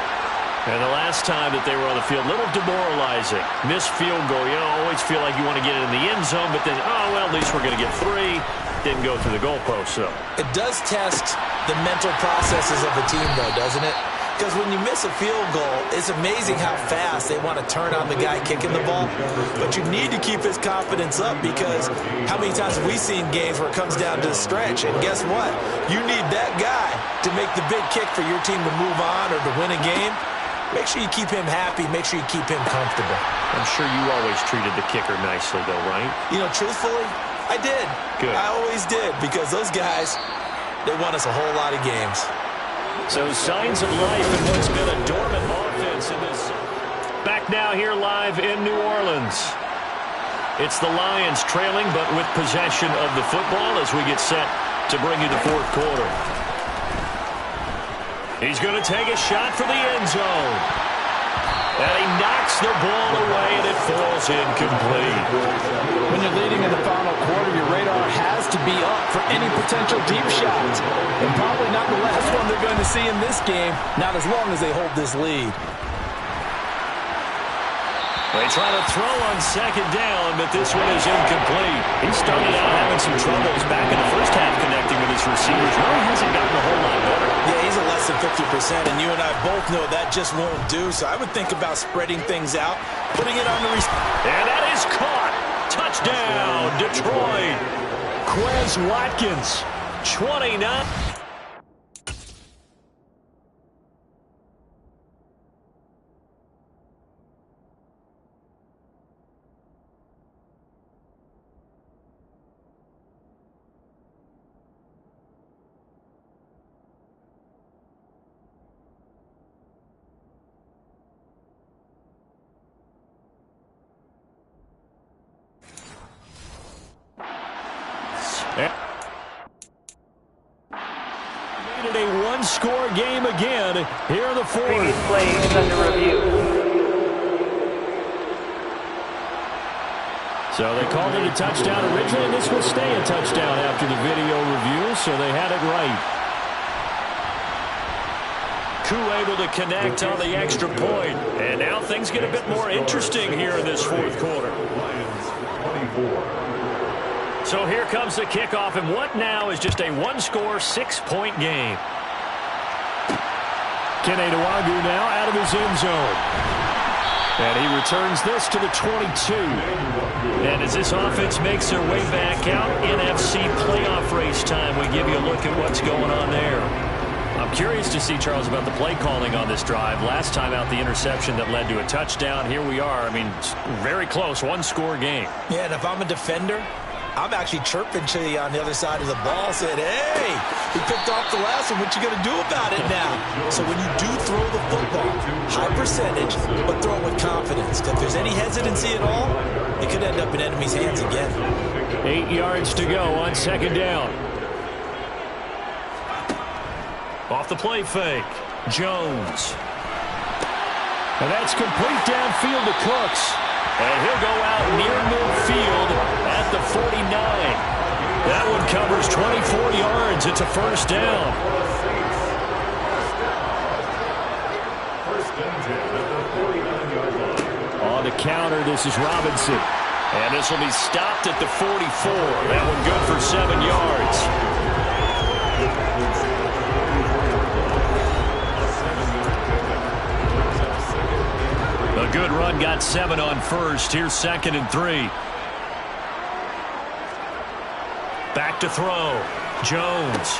And the last time that they were on the field, a little demoralizing. Missed field goal. You always feel like you want to get it in the end zone, but then, oh, well, at least we're going to get 3. Didn't go through the goalpost, so. It does test the mental processes of a team, though, doesn't it? Because when you miss a field goal, it's amazing how fast they want to turn on the guy kicking the ball. But you need to keep his confidence up because how many times have we seen games where it comes down to the stretch? And guess what? You need that guy to make the big kick for your team to move on or to win a game. Make sure you keep him happy. Make sure you keep him comfortable. I'm sure you always treated the kicker nicely, though, right? You know, truthfully, I did. Good. I always did because those guys, they won us a whole lot of games. So signs of life in what's been a dormant offense in this. Back now here live in New Orleans. It's the Lions trailing, but with possession of the football as we get set to bring you the 4th quarter. He's going to take a shot for the end zone. And he knocks the ball away, and it falls incomplete. When you're leading in the final quarter, your radar has to be up for any potential deep shots. And probably not the last one they're going to see in this game, not as long as they hold this lead. They try to throw on 2nd down, but this one is incomplete. He started out having some troubles back in the first half connecting with his receivers. Really hasn't gotten a whole lot better. Yeah, he's at less than 50%, and you and I both know that just won't do. So I would think about spreading things out, putting it on the and that is caught. Touchdown, Detroit. Quez Watkins, 29. Made it a one-score game again here in the 4th. Previous play is under review. So they called it a touchdown originally, and this will stay a touchdown after the video review, so they had it right. Koo able to connect on the extra point, and now things get a bit more interesting here in this 4th quarter. So here comes the kickoff, and what now is just a one-score, 6-point game. Kene Nwangwu now out of his end zone. And he returns this to the 22. And as this offense makes their way back out, NFC playoff race time, we give you a look at what's going on there. I'm curious to see, Charles, about the play calling on this drive. Last time out, the interception that led to a touchdown. Here we are. I mean, very close, one-score game. Yeah, and if I'm a defender, I'm actually chirping to you on the other side of the ball, saying, hey, we picked off the last one. What you going to do about it now? So when you do throw the football, high percentage, but throw it with confidence. If there's any hesitancy at all, it could end up in enemy's hands again. 8 yards to go on 2nd down. Off the play fake, Jones. And that's complete downfield to Cooks. And he'll go out near midfield at the 49. That one covers 24 yards. It's a first down. counter. This is Robinson. And this will be stopped at the 44. That one good for 7 yards. A good run, got 7 on first. Here's 2nd and 3. Back to throw. Jones.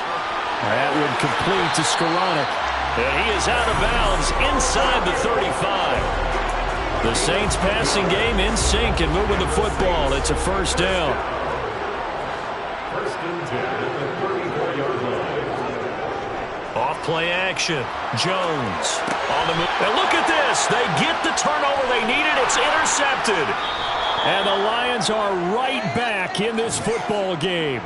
That one complete to Skoranek. And he is out of bounds inside the 35. The Saints passing game in sync and moving the football. It's a first down. First and 10 at the 34-yard line. Off play action. Jones on the move. And look at this. They get the turnover they needed. It's intercepted. And the Lions are right back in this football game.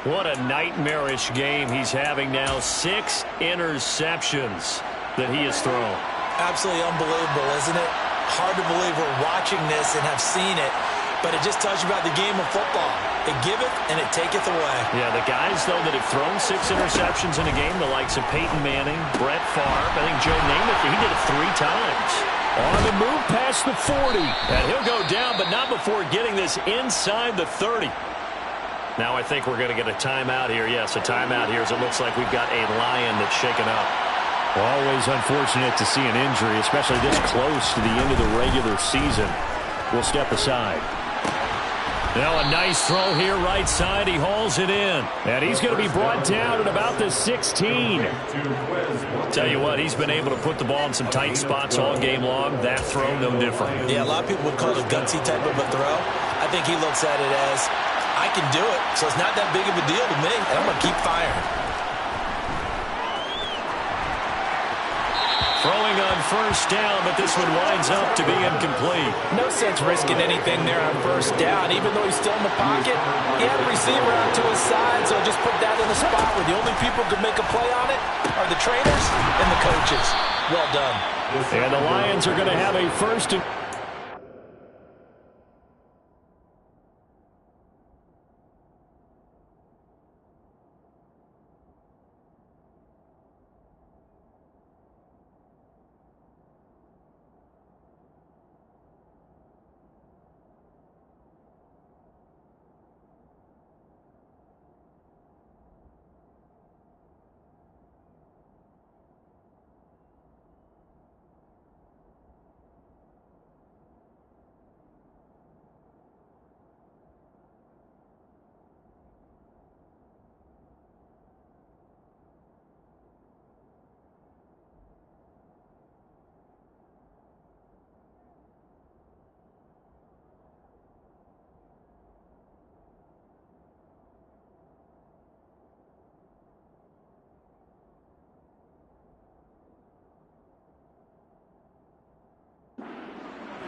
What a nightmarish game he's having now. 6 interceptions that he has thrown. Absolutely unbelievable, isn't it? Hard to believe we're watching this and have seen it, but it just tells you about the game of football. It giveth and it taketh away. Yeah, the guys, though, that have thrown 6 interceptions in a game, the likes of Peyton Manning, Brett Favre, I think Joe Namath, he did it 3 times. On the move past the 40. And he'll go down, but not before getting this inside the 30. Now I think we're going to get a timeout here. Yes, a timeout here as it looks like we've got a Lion that's shaken up. Always unfortunate to see an injury, especially this close to the end of the regular season. We'll step aside. Now a nice throw here right side. He hauls it in. And he's going to be brought down at about the 16. Tell you what, he's been able to put the ball in some tight spots all game long. That throw, no different. Yeah, a lot of people would call it a gutsy type of a throw. I think he looks at it as, I can do it, so it's not that big of a deal to me, and I'm going to keep firing. Throwing on first down, but this one winds up to be incomplete. No sense risking anything there on first down. Even though he's still in the pocket, he had a receiver out to his side, so just put that in a spot where the only people who can make a play on it are the trainers and the coaches. Well done. And the Lions are going to have a first and...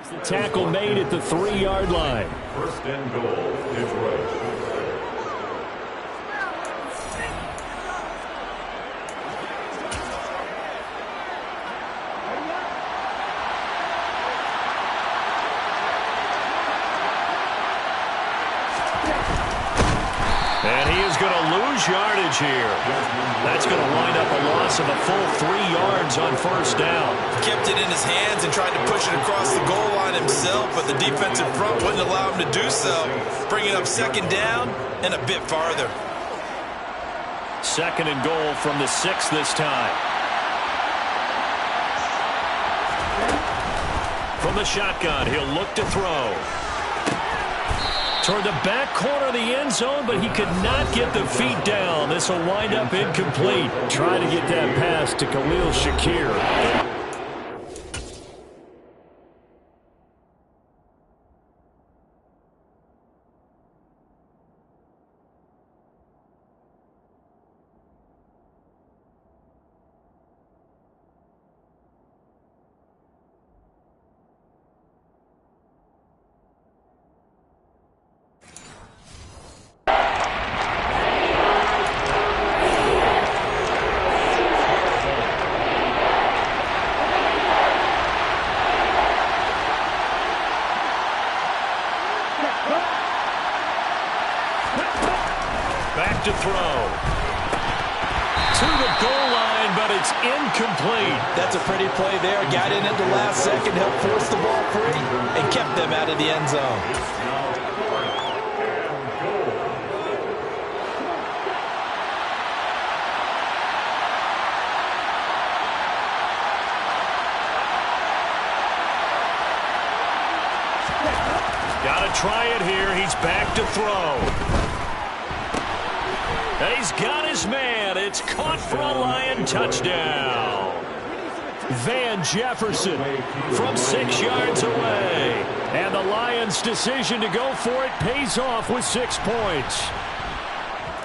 The tackle made at the 3-yard line. First and goal, Detroit. And he is going to lose yardage here. That's going to wind up a loss of a full 3 yards on first down. Kept it in his hands and tried to push it across the goal line himself, but the defensive front wouldn't allow him to do so. Bringing up second down and a bit farther. 2nd and goal from the 6 this time. From the shotgun, he'll look to throw. Toward the back corner of the end zone, but he could not get the feet down. This will wind up incomplete. Trying to get that pass to Khalil Shakir. but it's incomplete. That's a pretty play there. Got in at the last second, helped force the ball free, and kept them out of the end zone. Got to try it here. He's back to throw. And he's got his man. It's caught for a Lion touchdown. Van Jefferson from 6 yards away. And the Lions' decision to go for it pays off with 6 points.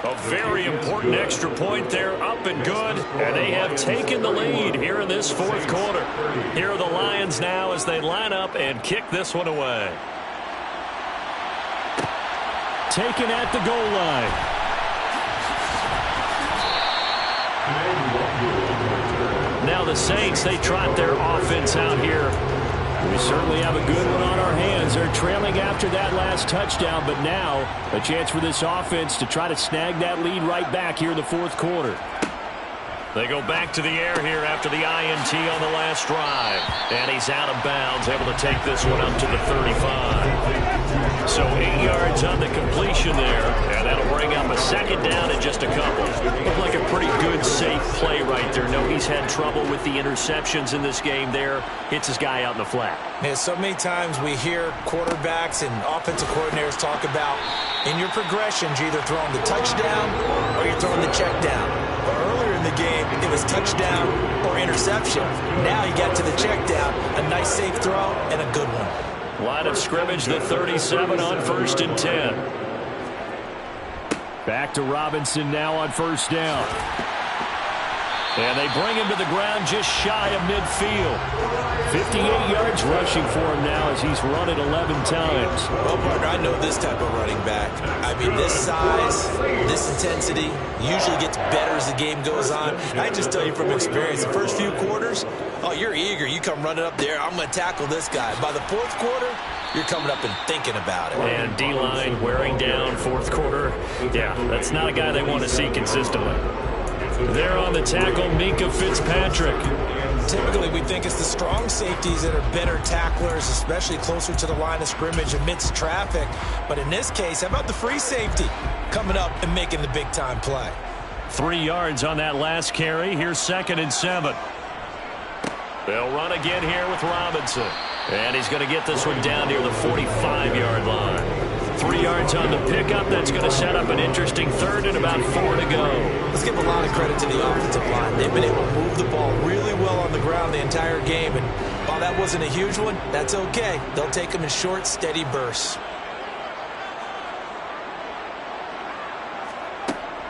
A very important extra point there, up and good. And they have taken the lead here in this fourth quarter. Here are the Lions now as they line up and kick this one away. Taken at the goal line. Now the Saints, they trot their offense out here. We certainly have a good one on our hands. They're trailing after that last touchdown, but now a chance for this offense to try to snag that lead right back here in the fourth quarter. They go back to the air here after the INT on the last drive. And he's out of bounds, able to take this one up to the 35. So 8 yards on the completion there, and that'll bring up a second down in just a couple. Looked like a pretty good, safe play right there. No, he's had trouble with the interceptions in this game there. Hits his guy out in the flat. Yeah, so many times we hear quarterbacks and offensive coordinators talk about in your progressions, you're either throwing the touchdown or you're throwing the check down. But earlier in the game, it was touchdown or interception. Now you got to the check down, a nice safe throw, and a good one. Line of scrimmage, the 37 on 1st and 10. Back to Robinson now on first down. And they bring him to the ground just shy of midfield. 58 yards rushing for him now as he's run it 11 times. Well, partner, I know this type of running back. I mean, this size, this intensity usually gets better as the game goes on. I just tell you from experience, the first few quarters, oh, you're eager. You come running up there, I'm going to tackle this guy. By the fourth quarter, you're coming up and thinking about it. And D-line wearing down fourth quarter. Yeah, that's not a guy they want to see consistently. There on the tackle, Minka Fitzpatrick. Typically, we think it's the strong safeties that are better tacklers, especially closer to the line of scrimmage amidst traffic. But in this case, how about the free safety coming up and making the big-time play? 3 yards on that last carry. Here's 2nd and 7. They'll run again here with Robinson. And he's going to get this one down near the 45-yard line. 3 yards on the pickup. That's going to set up an interesting third and about 4 to go. Let's give a lot of credit to the offensive line. They've been able to move the ball really well on the ground the entire game. And while that wasn't a huge one, that's okay. They'll take them in short, steady bursts.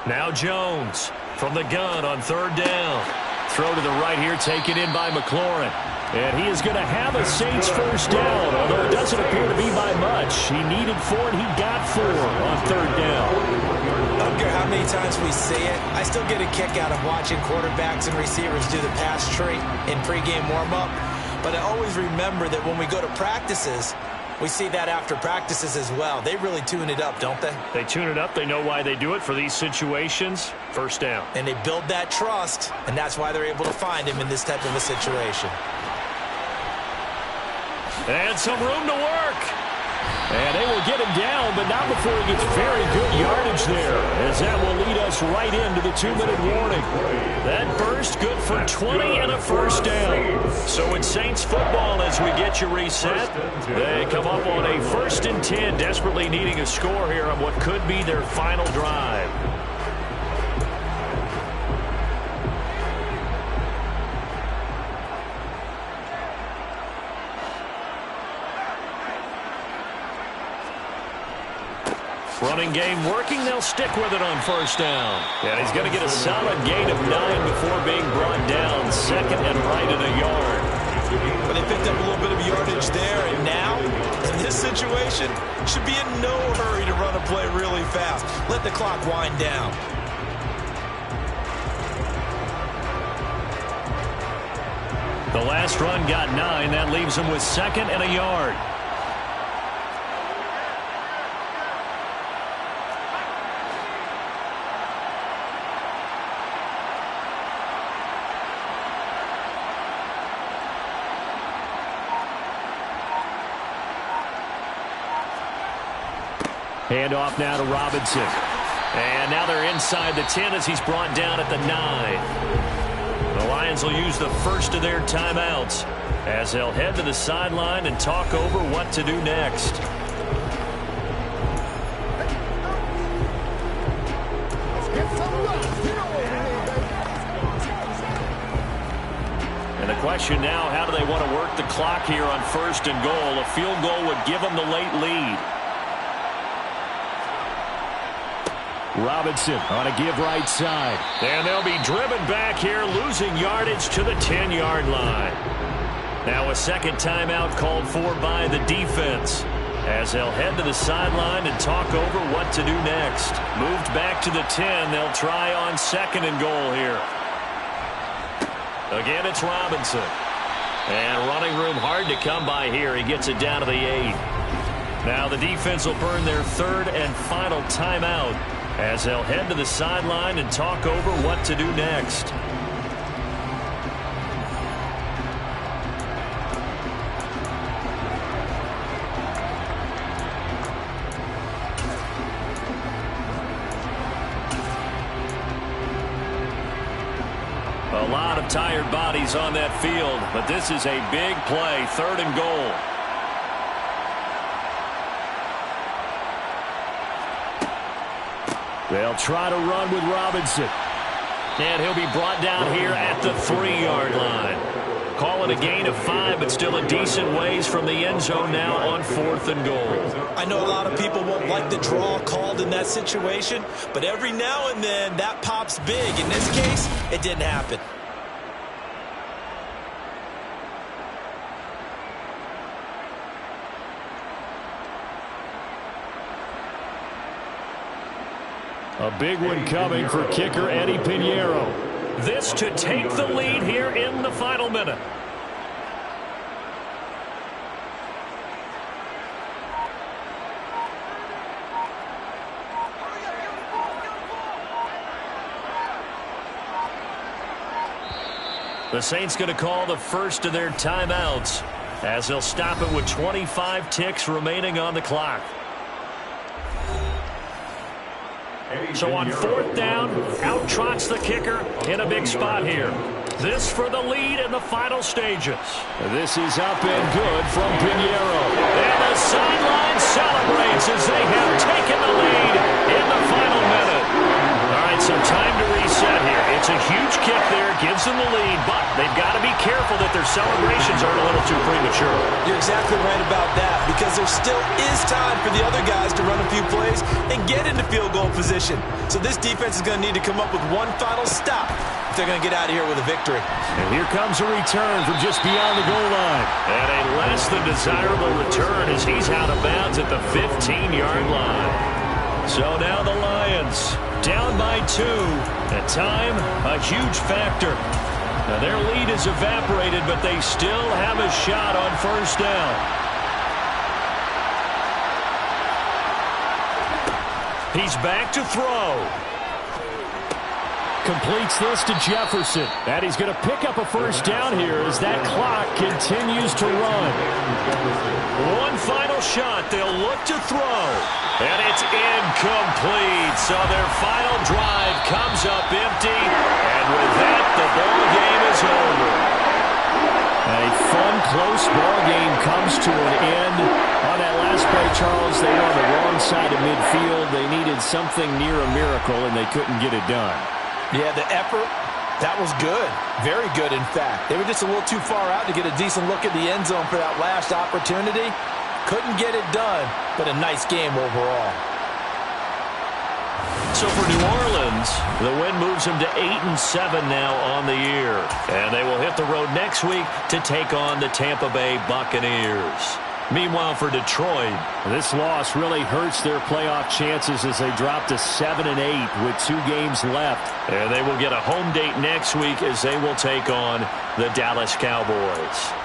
Now Jones from the gun on 3rd down. Throw to the right here, taken in by McLaurin. And he is going to have a Saints first down, although it doesn't appear to be by much. He needed 4, and he got 4 on 3rd down. I don't care how many times we see it. I still get a kick out of watching quarterbacks and receivers do the pass tree in pregame warm-up. But I always remember that when we go to practices, we see that after practices as well. They really tune it up, don't they? They tune it up. They know why they do it for these situations. First down. And they build that trust, and that's why they're able to find him in this type of a situation. And some room to work. And they will get him down, but not before he gets very good yardage there, as that will lead us right into the 2-minute warning. That burst good for 20 and a first down. So in Saints football, as we get you reset, they come up on a 1st and 10, desperately needing a score here on what could be their final drive. Running game working. They'll stick with it on first down. And he's going to get a solid gain of 9 before being brought down. 2nd and right at a yard. But they picked up a little bit of yardage there, and now, in this situation, should be in no hurry to run a play really fast. Let the clock wind down. The last run got 9. That leaves him with 2nd and a yard. Hand off now to Robinson. And now they're inside the 10 as he's brought down at the 9. The Lions will use the first of their timeouts as they'll head to the sideline and talk over what to do next. And the question now, how do they want to work the clock here on 1st and goal? A field goal would give them the late lead. Robinson on a give right side. And they'll be driven back here, losing yardage to the 10-yard line. Now a second timeout called for by the defense as they'll head to the sideline and talk over what to do next. Moved back to the 10. They'll try on 2nd and goal here. Again, it's Robinson. And running room hard to come by here. He gets it down to the 8. Now the defense will burn their 3rd and final timeout as they'll head to the sideline and talk over what to do next. A lot of tired bodies on that field, but this is a big play, 3rd and goal. They'll try to run with Robinson. And he'll be brought down here at the 3-yard line. Call it a gain of 5, but still a decent ways from the end zone now on 4th and goal. I know a lot of people won't like the draw called in that situation, but every now and then that pops big. In this case, it didn't happen. A big one coming for kicker Eddie Pinheiro. This to take the lead here in the final minute. The Saints going to call the first of their timeouts as they'll stop it with 25 ticks remaining on the clock. So on 4th down, out trots the kicker in a big spot here. This for the lead in the final stages. This is up and good from Pinheiro. And the sideline celebrates as they have taken the lead in the final minute. All right, so time to reset here. It's a huge kick there, gives them the lead, but they've got to be careful that their celebrations aren't a little too premature. You're exactly right about that, because there still is time for the other guys to run a few plays and get into field goal position. So this defense is going to need to come up with one final stop if they're going to get out of here with a victory. And here comes a return from just beyond the goal line. And a less than desirable return as he's out of bounds at the 15-yard line. So now the Lions down by 2. At time, a huge factor. Now their lead is evaporated, but they still have a shot on 1st down. He's back to throw. Completes this to Jefferson. And he's going to pick up a 1st down here as that clock continues to run. One final shot. They'll look to throw. And it's incomplete. So their final drive comes up empty. And with that, the ball game is over. A fun, close ball game comes to an end. On that last play, Charles, they were on the wrong side of midfield. They needed something near a miracle, and they couldn't get it done. Yeah, the effort, that was good. Very good, in fact. They were just a little too far out to get a decent look at the end zone for that last opportunity. Couldn't get it done, but a nice game overall. So for New Orleans, the win moves them to 8-7 now on the year. And they will hit the road next week to take on the Tampa Bay Buccaneers. Meanwhile, for Detroit, this loss really hurts their playoff chances as they drop to 7-8 with 2 games left. And they will get a home date next week as they will take on the Dallas Cowboys.